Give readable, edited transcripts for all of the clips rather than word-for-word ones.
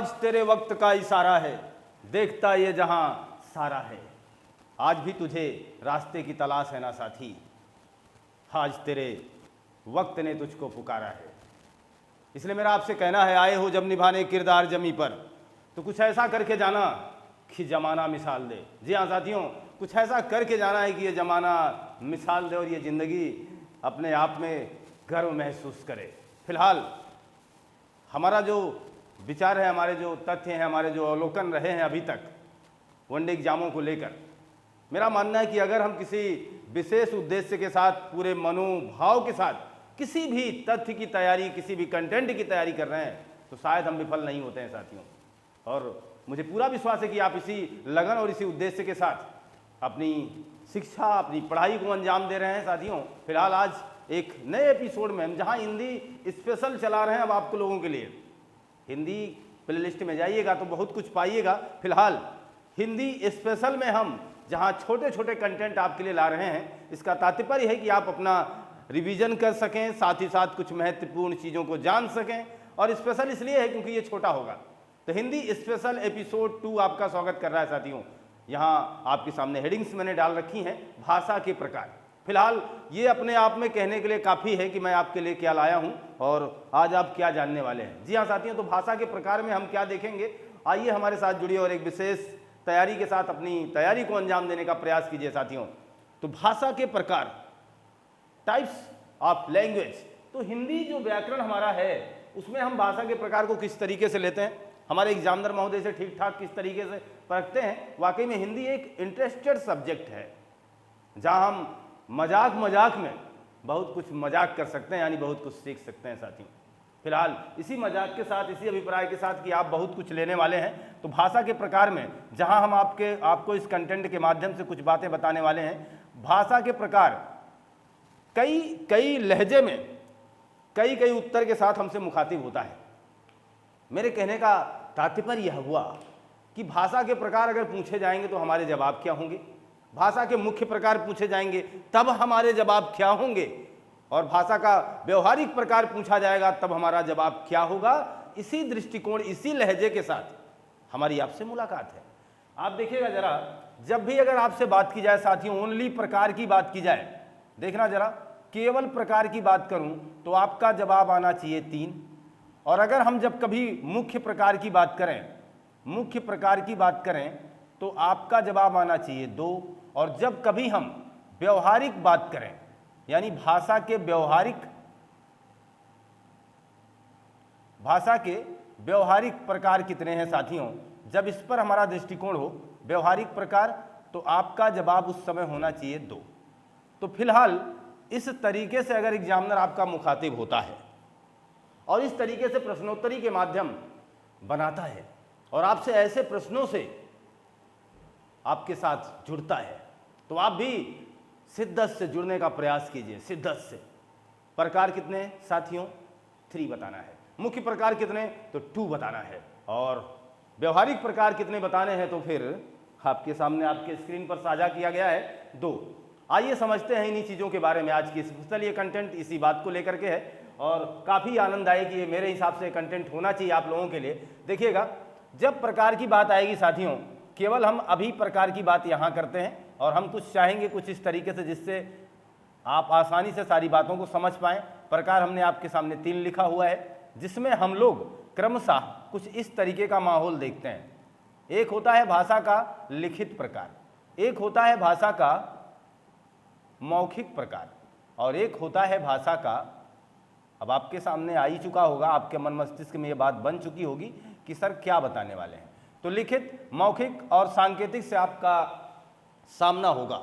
आज तेरे वक्त का इशारा है, देखता ये जहां सारा है। आज भी तुझे रास्ते की तलाश है ना साथी, आज तेरे वक्त ने तुझको पुकारा है। इसलिए मेरा आपसे कहना है, आए हो जब निभाने किरदार जमी पर, तो कुछ ऐसा करके जाना कि जमाना मिसाल दे। जी हाँ साथियों, कुछ ऐसा करके जाना है कि ये जमाना मिसाल दे और ये ज़िंदगी अपने आप में गर्व महसूस करे। फिलहाल हमारा जो विचार है, हमारे जो तथ्य हैं, हमारे जो अवलोकन रहे हैं अभी तक वनडे एग्जामों को लेकर, मेरा मानना है कि अगर हम किसी विशेष उद्देश्य के साथ, पूरे मनोभाव के साथ किसी भी तथ्य की तैयारी, किसी भी कंटेंट की तैयारी कर रहे हैं, तो शायद हम विफल नहीं होते हैं साथियों। और मुझे पूरा विश्वास है कि आप इसी लगन और इसी उद्देश्य के साथ अपनी शिक्षा, अपनी पढ़ाई को अंजाम दे रहे हैं साथियों। फिलहाल आज एक नए एपिसोड में हम जहां हिंदी स्पेशल चला रहे हैं अब आपको लोगों के लिए, हिंदी प्लेलिस्ट में जाइएगा तो बहुत कुछ पाइएगा। फिलहाल हिंदी स्पेशल में हम जहां छोटे छोटे कंटेंट आपके लिए ला रहे हैं, इसका तात्पर्य है कि आप अपना रिवीजन कर सकें, साथ ही साथ कुछ महत्वपूर्ण चीज़ों को जान सकें। और स्पेशल इसलिए है क्योंकि ये छोटा होगा। तो हिंदी स्पेशल एपिसोड 2 आपका स्वागत कर रहा है साथियों। यहाँ आपके सामने हेडिंग्स मैंने डाल रखी हैं, भाषा के प्रकार। फिलहाल ये अपने आप में कहने के लिए काफ़ी है कि मैं आपके लिए क्या लाया हूँ और आज आप क्या जानने वाले हैं। जी हाँ साथियों, तो भाषा के प्रकार में हम क्या देखेंगे, आइए हमारे साथ जुड़िए और एक विशेष तैयारी के साथ अपनी तैयारी को अंजाम देने का प्रयास कीजिए साथियों। तो भाषा के प्रकार, टाइप्स ऑफ लैंग्वेज। तो हिंदी जो व्याकरण हमारा है उसमें हम भाषा के प्रकार को किस तरीके से लेते हैं, हमारे एग्जामिनर महोदय से ठीक ठाक किस तरीके से परखते हैं। वाकई में हिंदी एक इंटरेस्टेड सब्जेक्ट है जहां हम मजाक मजाक में बहुत कुछ मजाक कर सकते हैं, यानी बहुत कुछ सीख सकते हैं साथियों। फिलहाल इसी मजाक के साथ, इसी अभिप्राय के साथ कि आप बहुत कुछ लेने वाले हैं, तो भाषा के प्रकार में जहां हम आपको इस कंटेंट के माध्यम से कुछ बातें बताने वाले हैं। भाषा के प्रकार कई लहजे में कई उत्तर के साथ हमसे मुखातिब होता है। मेरे कहने का तात्पर्य यह हुआ कि भाषा के प्रकार अगर पूछे जाएंगे तो हमारे जवाब क्या होंगे, भाषा के मुख्य प्रकार पूछे जाएंगे तब हमारे जवाब क्या होंगे, और भाषा का व्यवहारिक प्रकार पूछा जाएगा तब हमारा जवाब क्या होगा। इसी दृष्टिकोण, इसी लहजे के साथ हमारी आपसे मुलाकात है। आप देखिएगा जरा, जब भी अगर आपसे बात की जाए साथियों, ओनली प्रकार की बात की जाए, देखना जरा, केवल प्रकार की बात करूं तो आपका जवाब आना चाहिए 3। और अगर हम जब कभी मुख्य प्रकार की बात करें तो आपका जवाब आना चाहिए 2। और जब कभी हम व्यवहारिक बात करें, यानी भाषा के व्यवहारिक प्रकार कितने हैं साथियों, जब इस पर हमारा दृष्टिकोण हो व्यवहारिक प्रकार, तो आपका जवाब उस समय होना चाहिए 2। तो फिलहाल इस तरीके से अगर एग्जामिनर आपका मुखातिब होता है और इस तरीके से प्रश्नोत्तरी के माध्यम बनाता है और आपसे ऐसे प्रश्नों से आपके साथ जुड़ता है, तो आप भी शिद्दत से जुड़ने का प्रयास कीजिए, शिद्दत से। प्रकार कितने साथियों, 3 बताना है। मुख्य प्रकार कितने, तो 2 बताना है। और व्यवहारिक प्रकार कितने बताने हैं, तो फिर आपके सामने आपके स्क्रीन पर साझा किया गया है 2। आइए समझते हैं इन्हीं चीज़ों के बारे में। आज की स्पेशल ये कंटेंट इसी बात को लेकर के है और काफ़ी आनंददायक ये मेरे हिसाब से कंटेंट होना चाहिए आप लोगों के लिए। देखिएगा, जब प्रकार की बात आएगी साथियों, केवल हम अभी प्रकार की बात यहाँ करते हैं और हम कुछ चाहेंगे कुछ इस तरीके से जिससे आप आसानी से सारी बातों को समझ पाएँ। प्रकार हमने आपके सामने 3 लिखा हुआ है, जिसमें हम लोग क्रमशः कुछ इस तरीके का माहौल देखते हैं। एक होता है भाषा का लिखित प्रकार, एक होता है भाषा का मौखिक प्रकार, और एक होता है भाषा का, अब आपके सामने आ ही चुका होगा, आपके मन मस्तिष्क में ये बात बन चुकी होगी कि सर क्या बताने वाले हैं। तो लिखित, मौखिक और सांकेतिक से आपका सामना होगा।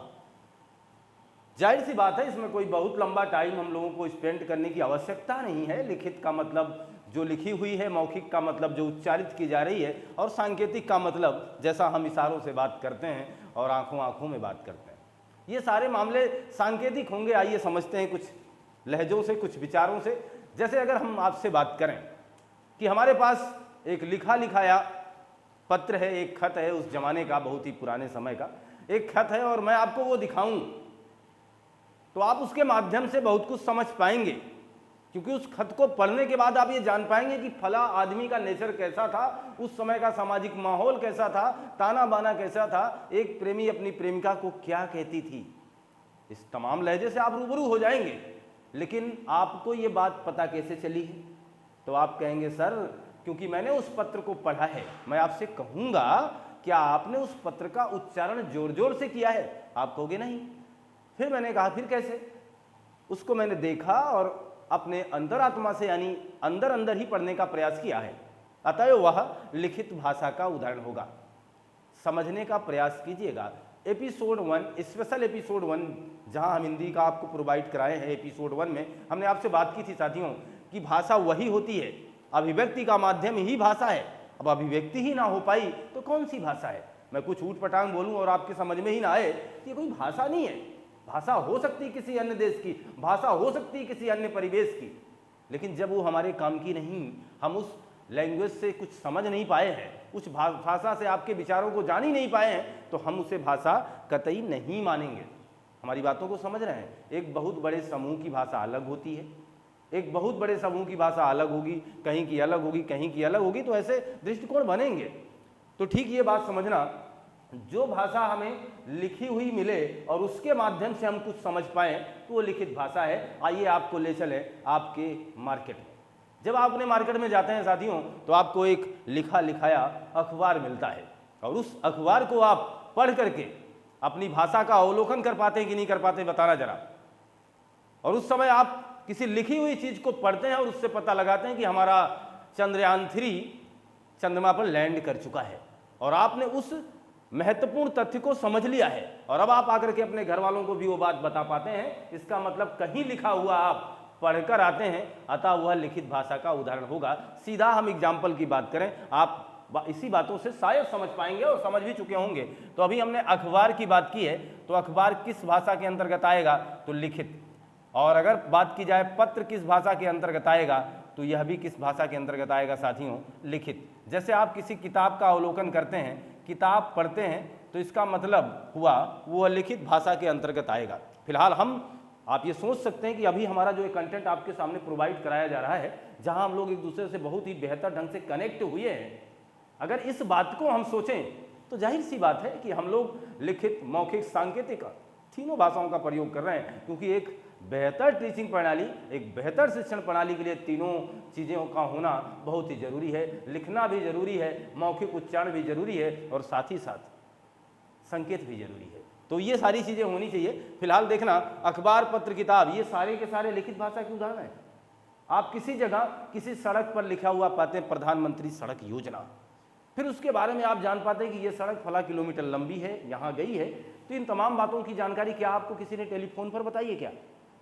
जाहिर सी बात है, इसमें कोई बहुत लंबा टाइम हम लोगों को स्पेंड करने की आवश्यकता नहीं है। लिखित का मतलब जो लिखी हुई है, मौखिक का मतलब जो उच्चारित की जा रही है, और सांकेतिक का मतलब जैसा हम इशारों से बात करते हैं और आंखों में बात करते हैं। ये सारे मामले सांकेतिक होंगे। आइए समझते हैं कुछ लहजों से, कुछ विचारों से। जैसे अगर हम आपसे बात करें कि हमारे पास एक लिखा लिखाया पत्र है, एक खत है, उस जमाने का, बहुत ही पुराने समय का एक खत है, और मैं आपको वो दिखाऊं तो आप उसके माध्यम से बहुत कुछ समझ पाएंगे। क्योंकि उस खत को पढ़ने के बाद आप ये जान पाएंगे कि फला आदमी का नेचर कैसा था, उस समय का सामाजिक माहौल कैसा था, ताना बाना कैसा था, एक प्रेमी अपनी प्रेमिका को क्या कहती थी। इस तमाम लहजे से आप रूबरू हो जाएंगे। लेकिन आपको ये बात पता कैसे चली है? तो आप कहेंगे सर क्योंकि मैंने उस पत्र को पढ़ा है। मैं आपसे कहूँगा क्या आपने उस पत्र का उच्चारण जोर जोर से किया है? आप कहोगे नहीं। फिर मैंने कहा फिर कैसे? उसको मैंने देखा और अपने अंतरात्मा से यानी अंदर अंदर ही पढ़ने का प्रयास किया है। अतः वह लिखित भाषा का उदाहरण होगा। समझने का प्रयास कीजिएगा। एपिसोड 1 स्पेशल एपिसोड 1 जहां हम हिंदी का आपको प्रोवाइड कराए हैं, एपिसोड 1 में हमने आपसे बात की थी साथियों कि भाषा वही होती है, अभिव्यक्ति का माध्यम ही भाषा है। अब अभिव्यक्ति ही ना हो पाई तो कौन सी भाषा है? मैं कुछ ऊट पटांग बोलूं और आपके समझ में ही ना आए कि ये कोई भाषा नहीं है। भाषा हो सकती है किसी अन्य देश की, भाषा हो सकती है किसी अन्य परिवेश की, लेकिन जब वो हमारे काम की नहीं, हम उस लैंग्वेज से कुछ समझ नहीं पाए हैं, उस भाषा से आपके विचारों को जान ही नहीं पाए हैं, तो हम उसे भाषा कतई नहीं मानेंगे। हमारी बातों को समझ रहे हैं? एक बहुत बड़े समूह की भाषा अलग होती है, एक बहुत बड़े समूह की भाषा अलग होगी, कहीं की अलग होगी, कहीं की अलग होगी, तो ऐसे दृष्टिकोण बनेंगे। तो ठीक ये बात समझना, जो भाषा हमें लिखी हुई मिले और उसके माध्यम से हम कुछ समझ पाएं तो वो लिखित भाषा है। आइए आपको ले चले आपके मार्केट में। जब आप अपने मार्केट में जाते हैं साथियों तो आपको एक लिखा लिखाया अखबार मिलता है और उस अखबार को आप पढ़ करके अपनी भाषा का अवलोकन कर पाते हैं कि नहीं कर पाते, बताना जरा। और उस समय आप किसी लिखी हुई चीज को पढ़ते हैं और उससे पता लगाते हैं कि हमारा चंद्रयान 3 चंद्रमा पर लैंड कर चुका है और आपने उस महत्वपूर्ण तथ्य को समझ लिया है और अब आप आकर के अपने घर वालों को भी वो बात बता पाते हैं। इसका मतलब कहीं लिखा हुआ आप पढ़कर आते हैं, अतः वह लिखित भाषा का उदाहरण होगा। सीधा हम एग्जाम्पल की बात करें, आप इसी बातों से शायद समझ पाएंगे और समझ भी चुके होंगे। तो अभी हमने अखबार की बात की है, तो अखबार किस भाषा के अंतर्गत आएगा? तो लिखित। और अगर बात की जाए पत्र किस भाषा के अंतर्गत आएगा, तो यह भी किस भाषा के अंतर्गत आएगा साथियों? लिखित। जैसे आप किसी किताब का अवलोकन करते हैं, किताब पढ़ते हैं, तो इसका मतलब हुआ वो लिखित भाषा के अंतर्गत आएगा। फिलहाल आप ये सोच सकते हैं कि अभी हमारा जो कंटेंट आपके सामने प्रोवाइड कराया जा रहा है, जहां हम लोग एक दूसरे से बहुत ही बेहतर ढंग से कनेक्ट हुए हैं, अगर इस बात को हम सोचें तो जाहिर सी बात है कि हम लोग लिखित, मौखिक, सांकेतिक तीनों भाषाओं का प्रयोग कर रहे हैं, क्योंकि एक बेहतर टीचिंग प्रणाली, एक बेहतर शिक्षण प्रणाली के लिए तीनों चीज़ों का होना बहुत ही जरूरी है। लिखना भी जरूरी है, मौखिक उच्चारण भी जरूरी है और साथ ही साथ संकेत भी जरूरी है। तो ये सारी चीज़ें होनी चाहिए। फिलहाल देखना, अखबार, पत्र, किताब, ये सारे के सारे लिखित भाषा के उदाहरण हैं। आप किसी जगह किसी सड़क पर लिखा हुआ पाते हैं प्रधानमंत्री सड़क योजना, फिर उसके बारे में आप जान पाते हैं कि ये सड़क फला किलोमीटर लंबी है, यहाँ गई है। तो इन तमाम बातों की जानकारी क्या आपको किसी ने टेलीफोन पर बताई है क्या?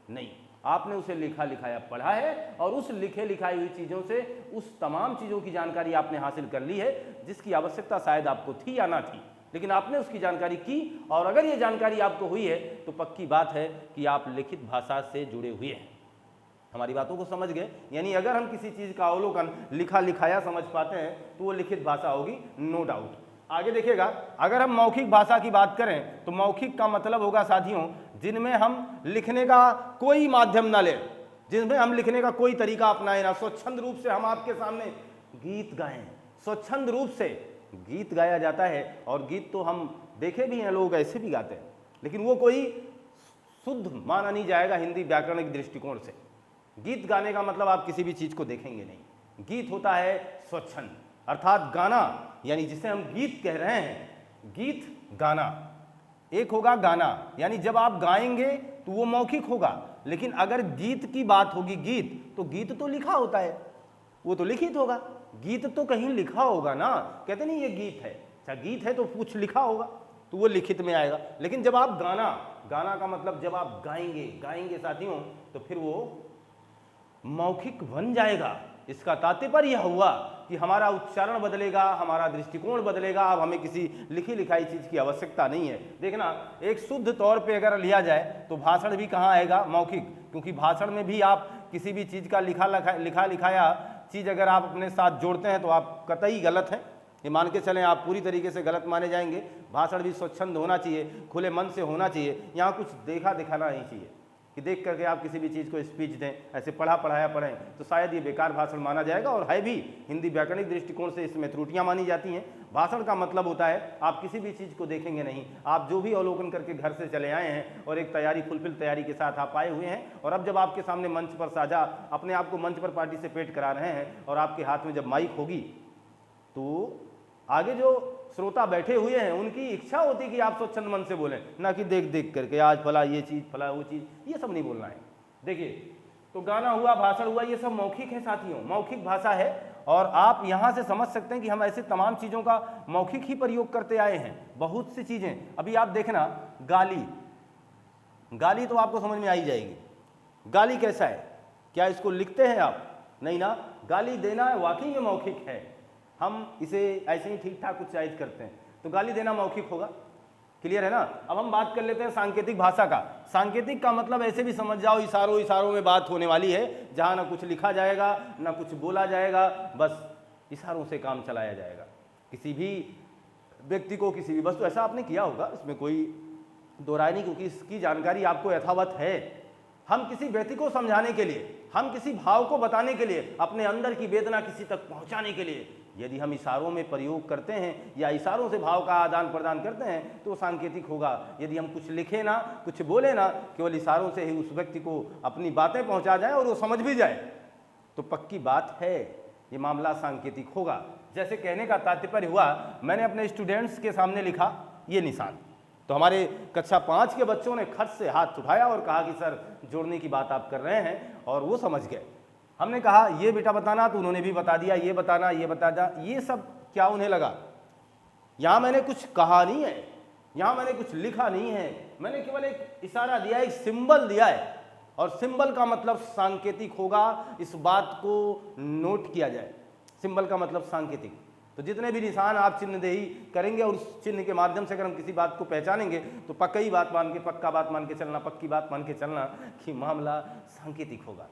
नहीं, आपने उसे लिखा लिखाया पढ़ा है और उस लिखे लिखाई हुई चीज़ों से उस तमाम चीज़ों की जानकारी आपने हासिल कर ली है जिसकी आवश्यकता शायद आपको थी या ना थी, लेकिन आपने उसकी जानकारी की। और अगर ये जानकारी आपको हुई है तो पक्की बात है कि आप लिखित भाषा से जुड़े हुए हैं। हमारी बातों को समझ गए? यानी अगर हम किसी चीज़ का अवलोकन लिखा लिखाया समझ पाते हैं तो वो लिखित भाषा होगी, नो डाउट। आगे देखिएगा, अगर हम मौखिक भाषा की बात करें तो मौखिक का मतलब होगा साथियों जिनमें हम लिखने का कोई माध्यम ना ले, जिनमें हम लिखने का कोई तरीका अपनाए ना, स्वच्छंद रूप से हम आपके सामने गीत गाएं। स्वच्छंद रूप से गीत गाया जाता है और गीत तो हम देखे भी हैं, लोग ऐसे भी गाते हैं, लेकिन वो कोई शुद्ध माना नहीं जाएगा हिंदी व्याकरणिक दृष्टिकोण से। गीत गाने का मतलब आप किसी भी चीज़ को देखेंगे नहीं। गीत होता है स्वच्छंद, अर्थात गाना, यानी जिसे हम गीत कह रहे हैं, गीत गाना। एक होगा गाना, यानी जब आप गाएंगे तो वो मौखिक होगा, लेकिन अगर गीत की बात होगी, गीत, तो गीत तो लिखा होता है, वो तो लिखित होगा। गीत तो कहीं लिखा होगा ना, कहते नहीं ये गीत है, अच्छा गीत है तो कुछ लिखा होगा, तो वो लिखित में आएगा। लेकिन जब आप गाना, गाना का मतलब जब आप गाएंगे साथियों, तो फिर वो मौखिक बन जाएगा। इसका तात्पर्य यह हुआ कि हमारा उच्चारण बदलेगा, हमारा दृष्टिकोण बदलेगा। अब हमें किसी लिखी लिखाई चीज़ की आवश्यकता नहीं है। देखना, एक शुद्ध तौर पे अगर लिया जाए तो भाषण भी कहाँ आएगा? मौखिक, क्योंकि भाषण में भी आप किसी भी चीज़ का लिखा लिखाया चीज़ अगर आप अपने साथ जोड़ते हैं तो आप कतई गलत हैं, ये मान के चलें, आप पूरी तरीके से गलत माने जाएंगे। भाषण भी स्वच्छंद होना चाहिए, खुले मन से होना चाहिए, यहाँ कुछ देखा दिखाना नहीं चाहिए कि देख करके आप किसी भी चीज़ को स्पीच दें, ऐसे पढ़ा पढ़ाया पढ़ें तो शायद ये बेकार भाषण माना जाएगा, और है भी। हिंदी व्याकरणिक दृष्टिकोण से इसमें त्रुटियां मानी जाती हैं। भाषण का मतलब होता है आप किसी भी चीज़ को देखेंगे नहीं, आप जो भी अवलोकन करके घर से चले आए हैं और एक तैयारी फुलफिल तैयारी के साथ आप आए हुए हैं, और अब जब आपके सामने मंच पर साझा अपने आप को मंच पर पार्टिसिपेट करा रहे हैं और आपके हाथ में जब माइक होगी तो आगे जो श्रोता बैठे हुए हैं उनकी इच्छा होती है कि आप स्वच्छंद मन से बोलें, ना कि देख देख करके आज फला ये चीज़ फला वो चीज़, ये सब नहीं बोलना है। देखिए, तो गाना हुआ, भाषण हुआ, ये सब मौखिक है साथियों, मौखिक भाषा है। और आप यहाँ से समझ सकते हैं कि हम ऐसे तमाम चीज़ों का मौखिक ही प्रयोग करते आए हैं। बहुत सी चीज़ें, अभी आप देखना, गाली, गाली तो आपको समझ में आ ही जाएगी। गाली कैसा है? क्या इसको लिखते हैं आप? नहीं ना, गाली देना वाकई में मौखिक है। हम इसे ऐसे ही ठीक ठाक उच्चारित करते हैं, तो गाली देना मौखिक होगा। क्लियर है ना? अब हम बात कर लेते हैं सांकेतिक भाषा का। सांकेतिक का मतलब ऐसे भी समझ जाओ, इशारों इशारों में बात होने वाली है, जहाँ ना कुछ लिखा जाएगा ना कुछ बोला जाएगा, बस इशारों से काम चलाया जाएगा। किसी भी व्यक्ति को, किसी भी वस्तु, ऐसा आपने किया होगा, इसमें कोई दो राय नहीं, क्योंकि इसकी जानकारी आपको यथावत है। हम किसी व्यक्ति को समझाने के लिए, हम किसी भाव को बताने के लिए, अपने अंदर की वेदना किसी तक पहुंचाने के लिए यदि हम इशारों में प्रयोग करते हैं या इशारों से भाव का आदान प्रदान करते हैं तो सांकेतिक होगा। यदि हम कुछ लिखें ना, कुछ बोले ना, केवल इशारों से ही उस व्यक्ति को अपनी बातें पहुंचा जाए और वो समझ भी जाए, तो पक्की बात है ये मामला सांकेतिक होगा। जैसे कहने का तात्पर्य हुआ, मैंने अपने स्टूडेंट्स के सामने लिखा ये निशान, तो हमारे कक्षा 5 के बच्चों ने खट से हाथ उठाया और कहा कि सर जोड़ने की बात आप कर रहे हैं, और वो समझ गए। हमने कहा ये बेटा बताना, तो उन्होंने भी बता दिया, ये बताना, ये बता दिया। ये सब क्या उन्हें लगा? यहाँ मैंने कुछ कहा नहीं है, यहाँ मैंने कुछ लिखा नहीं है, मैंने केवल एक इशारा दिया, एक सिंबल दिया है, और सिंबल का मतलब सांकेतिक होगा। इस बात को नोट किया जाए, सिंबल का मतलब सांकेतिक। तो जितने भी निशान आप चिन्हदेही करेंगे और उस चिन्ह के माध्यम से अगर हम किसी बात को पहचानेंगे तो पक्की बात मान के, पक्का बात मान के चलना, पक्की बात मान के चलना कि मामला सांकेतिक होगा।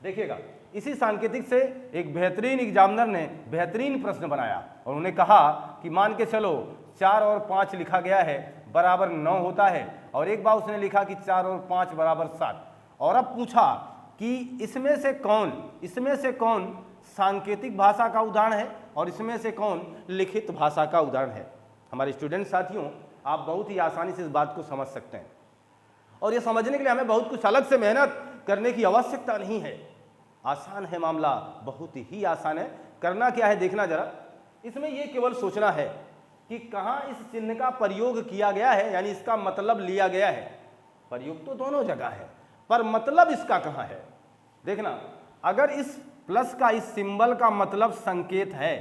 देखिएगा, इसी सांकेतिक से एक बेहतरीन एग्जामिनर ने बेहतरीन प्रश्न बनाया और उन्होंने कहा कि मान के चलो 4 और 5 लिखा गया है बराबर 9 होता है, और एक बार उसने लिखा कि 4 और 5 बराबर 7, और अब पूछा कि इसमें से कौन सांकेतिक भाषा का उदाहरण है और इसमें से कौन लिखित भाषा का उदाहरण है। हमारे स्टूडेंट साथियों, आप बहुत ही आसानी से इस बात को समझ सकते हैं, और ये समझने के लिए हमें बहुत कुछ अलग से मेहनत करने की आवश्यकता नहीं है। आसान है मामला, बहुत ही आसान है। करना क्या है देखना जरा, इसमें यह केवल सोचना है कि कहाँ इस चिन्ह का प्रयोग किया गया है, यानी इसका मतलब लिया गया है। प्रयोग तो दोनों जगह है, पर मतलब इसका कहाँ है। देखना, अगर इस प्लस का, इस सिंबल का मतलब संकेत है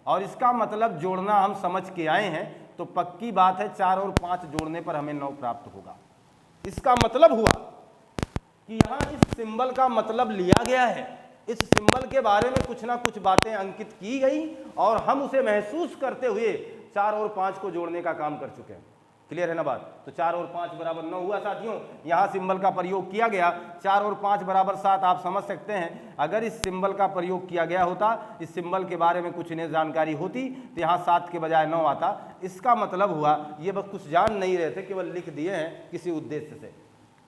और इसका मतलब जोड़ना हम समझ के आए हैं, तो पक्की बात है 4 और 5 जोड़ने पर हमें 9 प्राप्त होगा। इसका मतलब हुआ कि यहाँ इस सिंबल का मतलब लिया गया है, इस सिंबल के बारे में कुछ ना कुछ बातें अंकित की गई और हम उसे महसूस करते हुए 4 और 5 को जोड़ने का काम कर चुके हैं। क्लियर है ना बात? तो 4 और 5 बराबर 9 हुआ साथियों। यहाँ सिंबल का प्रयोग किया गया, 4 और 5 बराबर 7। आप समझ सकते हैं, अगर इस सिंबल का प्रयोग किया गया होता, इस सिंबल के बारे में कुछ इन्हें जानकारी होती, तो यहाँ 7 के बजाय 9 आता। इसका मतलब हुआ ये बस कुछ जान नहीं रहे थे, केवल लिख दिए हैं किसी उद्देश्य से।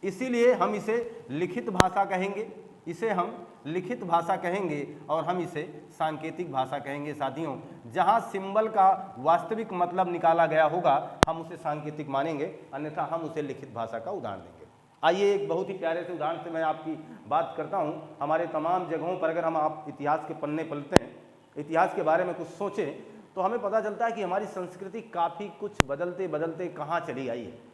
इसीलिए हम इसे लिखित भाषा कहेंगे, इसे हम लिखित भाषा कहेंगे और हम इसे सांकेतिक भाषा कहेंगे साथियों। जहां सिंबल का वास्तविक मतलब निकाला गया होगा हम उसे सांकेतिक मानेंगे, अन्यथा हम उसे लिखित भाषा का उदाहरण देंगे। आइए एक बहुत ही प्यारे से उदाहरण से मैं आपकी बात करता हूं। हमारे तमाम जगहों पर अगर हम आप इतिहास के पन्ने पलटते हैं, इतिहास के बारे में कुछ सोचें, तो हमें पता चलता है कि हमारी संस्कृति काफ़ी कुछ बदलते बदलते कहाँ चली आई है।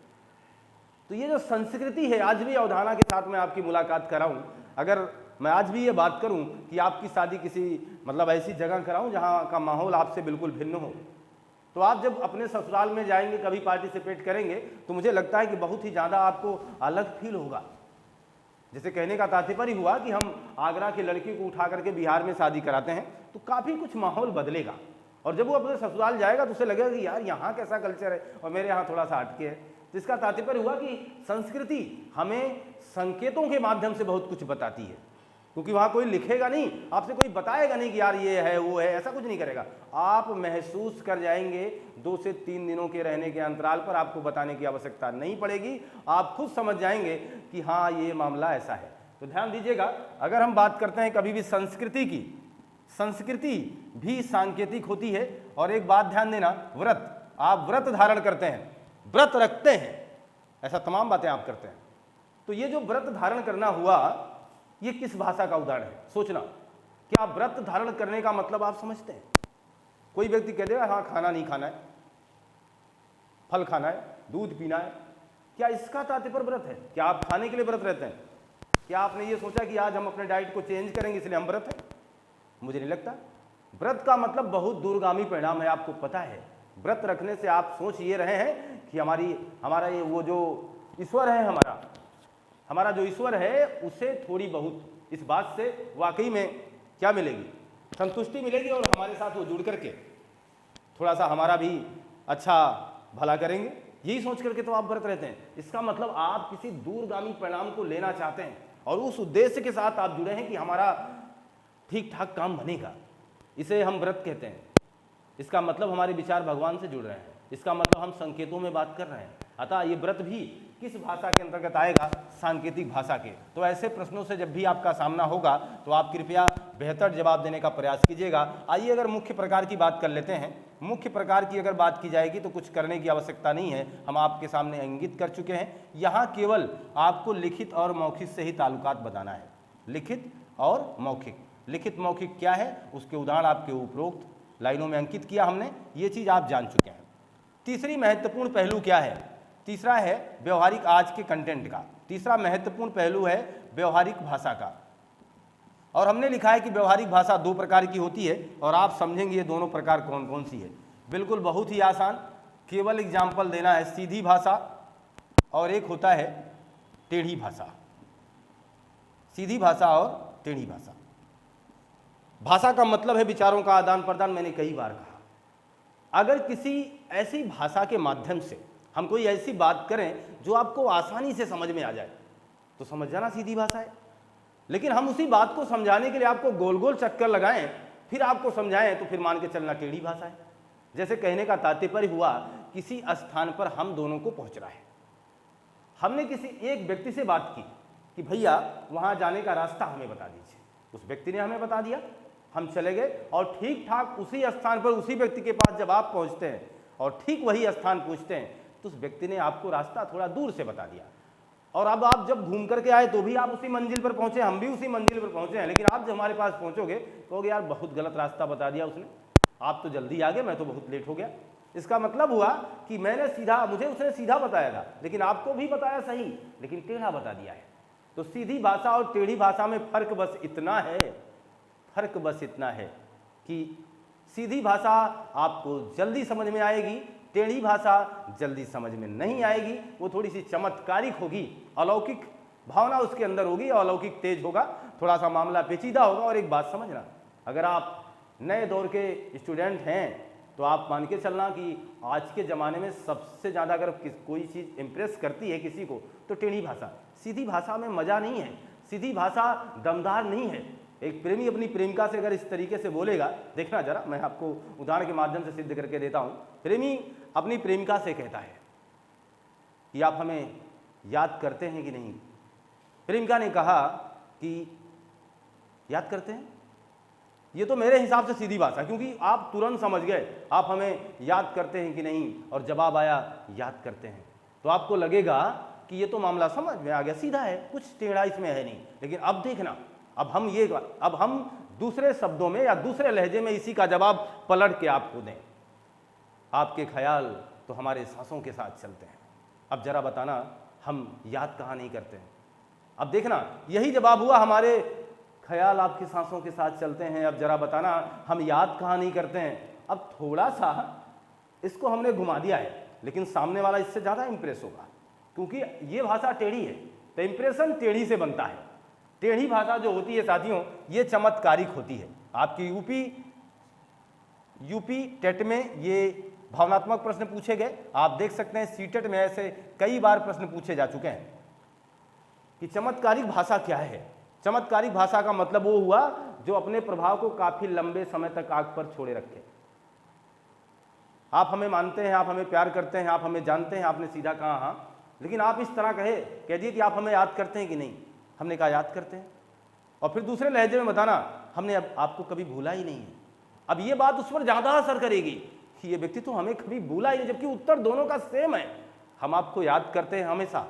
तो ये जो संस्कृति है, आज भी अवधारणा के साथ मैं आपकी मुलाकात कराऊं, अगर मैं आज भी ये बात करूं कि आपकी शादी किसी मतलब ऐसी जगह कराऊं जहां का माहौल आपसे बिल्कुल भिन्न हो, तो आप जब अपने ससुराल में जाएंगे, कभी पार्टिसिपेट करेंगे, तो मुझे लगता है कि बहुत ही ज़्यादा आपको अलग फील होगा। जैसे कहने का तात्पर्य हुआ कि हम आगरा की लड़की को उठा करके बिहार में शादी कराते हैं, तो काफ़ी कुछ माहौल बदलेगा, और जब वो अपने ससुराल जाएगा तो उसे लगेगा कि यार यहाँ कैसा कल्चर है और मेरे यहाँ थोड़ा सा हटके है। तो इसका तात्पर्य हुआ कि संस्कृति हमें संकेतों के माध्यम से बहुत कुछ बताती है। क्योंकि वहाँ कोई लिखेगा नहीं, आपसे कोई बताएगा नहीं कि यार ये है वो है, ऐसा कुछ नहीं करेगा। आप महसूस कर जाएंगे। 2 से 3 दिनों के रहने के अंतराल पर आपको बताने की आवश्यकता नहीं पड़ेगी, आप खुद समझ जाएंगे कि हाँ ये मामला ऐसा है। तो ध्यान दीजिएगा, अगर हम बात करते हैं कभी भी संस्कृति की, संस्कृति भी सांकेतिक होती है। और एक बात ध्यान देना, व्रत, आप व्रत धारण करते हैं, व्रत रखते हैं, ऐसा तमाम बातें आप करते हैं। तो ये जो व्रत धारण करना हुआ, ये किस भाषा का उदाहरण है? सोचना, क्या व्रत धारण करने का मतलब आप समझते हैं? कोई व्यक्ति कह देगा हाँ खाना नहीं खाना है, फल खाना है, दूध पीना है, क्या इसका तात्पर्य व्रत है? क्या आप खाने के लिए व्रत रहते हैं? क्या आपने ये सोचा कि आज हम अपने डाइट को चेंज करेंगे इसलिए हम व्रत हैं? मुझे नहीं लगता। व्रत का मतलब बहुत दूरगामी परिणाम है, आपको पता है। व्रत रखने से आप सोच ये रहे हैं कि हमारा ये वो जो ईश्वर है, हमारा जो ईश्वर है उसे थोड़ी बहुत इस बात से वाकई में क्या मिलेगी, संतुष्टि मिलेगी, और हमारे साथ वो जुड़ करके थोड़ा सा हमारा भी अच्छा भला करेंगे, यही सोच करके तो आप व्रत रहते हैं। इसका मतलब आप किसी दूरगामी परिणाम को लेना चाहते हैं और उस उद्देश्य के साथ आप जुड़े हैं कि हमारा ठीक ठाक काम बनेगा, इसे हम व्रत कहते हैं। इसका मतलब हमारे विचार भगवान से जुड़ रहे हैं, इसका मतलब हम संकेतों में बात कर रहे हैं। अतः ये व्रत भी किस भाषा के अंतर्गत आएगा? सांकेतिक भाषा के। तो ऐसे प्रश्नों से जब भी आपका सामना होगा तो आप कृपया बेहतर जवाब देने का प्रयास कीजिएगा। आइए अगर मुख्य प्रकार की बात कर लेते हैं। मुख्य प्रकार की अगर बात की जाएगी तो कुछ करने की आवश्यकता नहीं है, हम आपके सामने इंगित कर चुके हैं। यहाँ केवल आपको लिखित और मौखिक से ही ताल्लुकात बताना है, लिखित और मौखिक। लिखित मौखिक क्या है उसके उदाहरण आपके उपरोक्त लाइनों में अंकित किया हमने, ये चीज़ आप जान चुके हैं। तीसरी महत्वपूर्ण पहलू क्या है? तीसरा है व्यवहारिक, आज के कंटेंट का तीसरा महत्वपूर्ण पहलू है व्यवहारिक भाषा का। और हमने लिखा है कि व्यवहारिक भाषा 2 प्रकार की होती है और आप समझेंगे ये दोनों प्रकार कौन कौन सी है। बिल्कुल बहुत ही आसान, केवल एग्जाम्पल देना है। सीधी भाषा और एक होता है टेढ़ी भाषा। सीधी भाषा और टेढ़ी भाषा। भाषा का मतलब है विचारों का आदान प्रदान। मैंने कई बार कहा, अगर किसी ऐसी भाषा के माध्यम से हम कोई ऐसी बात करें जो आपको आसानी से समझ में आ जाए तो समझ जाना सीधी भाषा है। लेकिन हम उसी बात को समझाने के लिए आपको गोल गोल चक्कर लगाएं, फिर आपको समझाएं, तो फिर मान के चलना टेढ़ी भाषा है। जैसे कहने का तात्पर्य हुआ, किसी स्थान पर हम दोनों को पहुंचना है। हमने किसी एक व्यक्ति से बात की कि भैया वहां जाने का रास्ता हमें बता दीजिए। उस व्यक्ति ने हमें बता दिया, हम चले गए और ठीक ठाक उसी स्थान पर उसी व्यक्ति के पास जब आप पहुंचते हैं और ठीक वही स्थान पूछते हैं तो उस व्यक्ति ने आपको रास्ता थोड़ा दूर से बता दिया। और अब आप जब घूम करके आए तो भी आप उसी मंजिल पर पहुंचे, हम भी उसी मंजिल पर पहुंचे हैं। लेकिन आप जब हमारे पास पहुंचोगे कहोगे यार बहुत गलत रास्ता बता दिया उसने, आप तो जल्दी आ गए, मैं तो बहुत लेट हो गया। इसका मतलब हुआ कि मुझे उसने सीधा बताया था, लेकिन आपको भी बताया सही, लेकिन टेढ़ा बता दिया है। तो सीधी भाषा और टेढ़ी भाषा में फर्क बस इतना है कि सीधी भाषा आपको जल्दी समझ में आएगी, टेढ़ी भाषा जल्दी समझ में नहीं आएगी। वो थोड़ी सी चमत्कारिक होगी, अलौकिक भावना उसके अंदर होगी, अलौकिक तेज होगा, थोड़ा सा मामला पेचीदा होगा। और एक बात समझना, अगर आप नए दौर के स्टूडेंट हैं तो आप मान के चलना कि आज के ज़माने में सबसे ज़्यादा अगर कोई चीज़ इम्प्रेस करती है किसी को तो टेढ़ी भाषा। सीधी भाषा में मज़ा नहीं है, सीधी भाषा दमदार नहीं है। एक प्रेमी अपनी प्रेमिका से अगर इस तरीके से बोलेगा, देखना जरा, मैं आपको उदाहरण के माध्यम से सिद्ध करके देता हूँ। प्रेमी अपनी प्रेमिका से कहता है कि आप हमें याद करते हैं कि नहीं। प्रेमिका ने कहा कि याद करते हैं। ये तो मेरे हिसाब से सीधी भाषा, क्योंकि आप तुरंत समझ गए आप हमें याद करते हैं कि नहीं, और जवाब आया याद करते हैं, तो आपको लगेगा कि ये तो मामला समझ में आ गया, सीधा है, कुछ टेढ़ा इसमें है नहीं। लेकिन अब देखना, अब हम दूसरे शब्दों में या दूसरे लहजे में इसी का जवाब पलट के आपको दें। आपके ख्याल तो हमारे सांसों के साथ चलते हैं, अब जरा बताना हम याद कहाँ नहीं करते हैं। अब देखना, यही जवाब हुआ, हमारे ख्याल आपकी सांसों के साथ चलते हैं, अब जरा बताना हम याद कहाँ नहीं करते हैं। अब थोड़ा सा इसको हमने घुमा दिया है, लेकिन सामने वाला इससे ज़्यादा इंप्रेस होगा, क्योंकि ये भाषा टेढ़ी है तो इंप्रेशन टेढ़ी से बनता है। टेढ़ी भाषा जो होती है साथियों, ये चमत्कारिक होती है। आपकी यूपी टेट में ये भावनात्मक प्रश्न पूछे गए, आप देख सकते हैं सीटेट में ऐसे कई बार प्रश्न पूछे जा चुके हैं कि चमत्कारिक भाषा क्या है। चमत्कारिक भाषा का मतलब वो हुआ जो अपने प्रभाव को काफी लंबे समय तक आग पर छोड़े रखे। आप हमें मानते हैं, आप हमें प्यार करते हैं, आप हमें जानते हैं, आपने सीधा कहा हाँ, लेकिन आप इस तरह कह दिए कि आप हमें याद करते हैं कि नहीं। हमने कहा याद करते हैं, और फिर दूसरे लहजे में बताना हमने अब आपको कभी भूला ही नहीं है। अब ये बात उस पर ज़्यादा असर करेगी कि ये व्यक्ति तो हमें कभी भूला ही नहीं, जबकि उत्तर दोनों का सेम है। हम आपको याद करते हैं हमेशा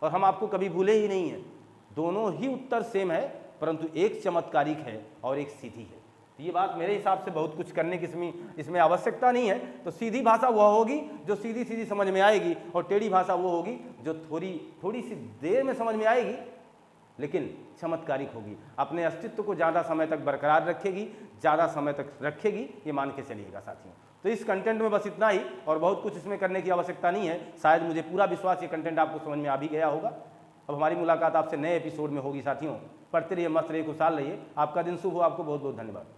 और हम आपको कभी भूले ही नहीं हैं। दोनों ही उत्तर सेम है, परंतु एक चमत्कारिक है और एक सीधी है। तो ये बात मेरे हिसाब से बहुत कुछ करने की इसमें आवश्यकता नहीं है। तो सीधी भाषा वह होगी जो सीधी सीधी समझ में आएगी, और टेढ़ी भाषा वो होगी जो थोड़ी सी देर में समझ में आएगी लेकिन चमत्कारिक होगी, अपने अस्तित्व को ज़्यादा समय तक बरकरार रखेगी, ज़्यादा समय तक रखेगी, ये मान के चलिएगा साथियों। तो इस कंटेंट में बस इतना ही, और बहुत कुछ इसमें करने की आवश्यकता नहीं है। शायद मुझे पूरा विश्वास ये कंटेंट आपको समझ में आ भी गया होगा। अब हमारी मुलाकात आपसे नए एपिसोड में होगी साथियों। पढ़ते रहिए, मस्त रहिए, खुशहाल रहिए। आपका दिन शुभ हो। आपको बहुत बहुत धन्यवाद।